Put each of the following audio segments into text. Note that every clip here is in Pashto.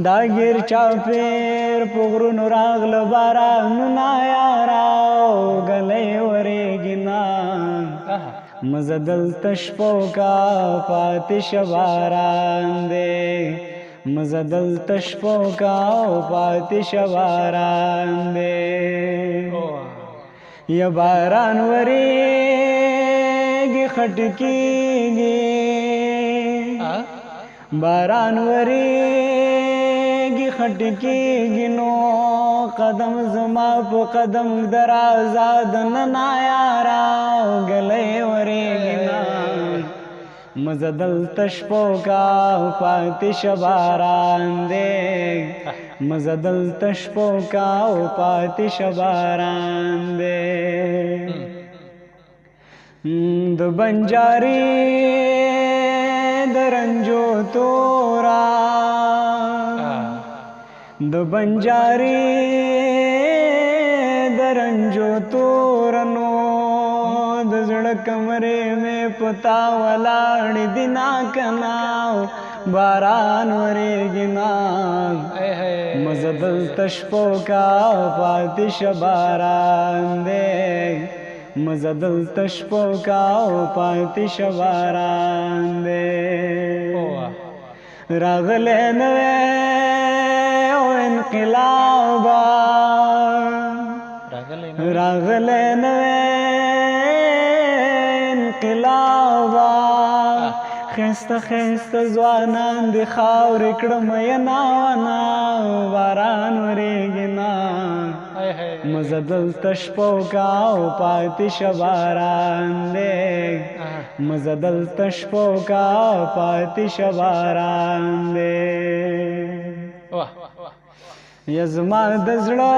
دا ګیر چاپیر په غرونو راغله بارانونه یاراو ګلۍ ورېږي نه مزه دلته شپه وکړه پاتې شه باران دی مزه دلته شپه وکړه پاتې شه باران دی یا باران ورېږي خټکېږي باران ورېږي خټکېږي نو قدم زما په قدم در آزاد ننا یارا ګلۍ ورېږي نه مزه دلته شپه وکړه پاتې شه باران دی مزه دلته شپه وکړه پاتې شه باران دی د بنجاري د رنجو تورا د بنجاري د رنجو تورنو د زړه کمرې مې پتا ولاړ دي ناکنه باران ورېږي نه مزه دلته شپه وکړه پاتې شه باران دی مزه دلته شپه وکړه پاتې شه باران دی راغلی نوی انقلابا راغلی نوی انقلابا خسته خسته ځوانان د خاورې کړم یناونه باران ورېږي نه مزه دلته شپه وکړه پاتې شه باران دی مزه دلته شپه وکړه پاتې شه باران دی یا زما د زړه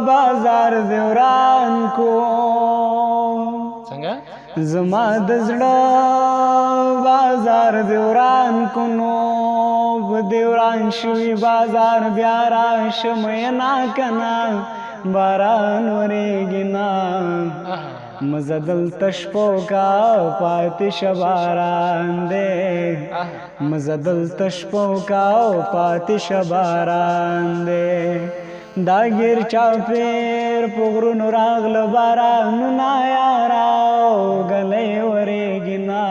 بازار دې وران کو زما د زړه بازار دې وران کو نو به دې وران شوي بازار بیا راشم ناکنه باران ورېږي نه مزه دلته شپه وکړه پاتې شه باران دی مزه دلته شپه وکړه پاتې شه باران دی دا ګیر چاپیر په غرونو راغله بارانونه یاراو ګلۍ ورېږي نه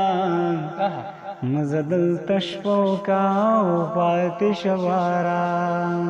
مزه دلته شپه وکړه پاتې شه باران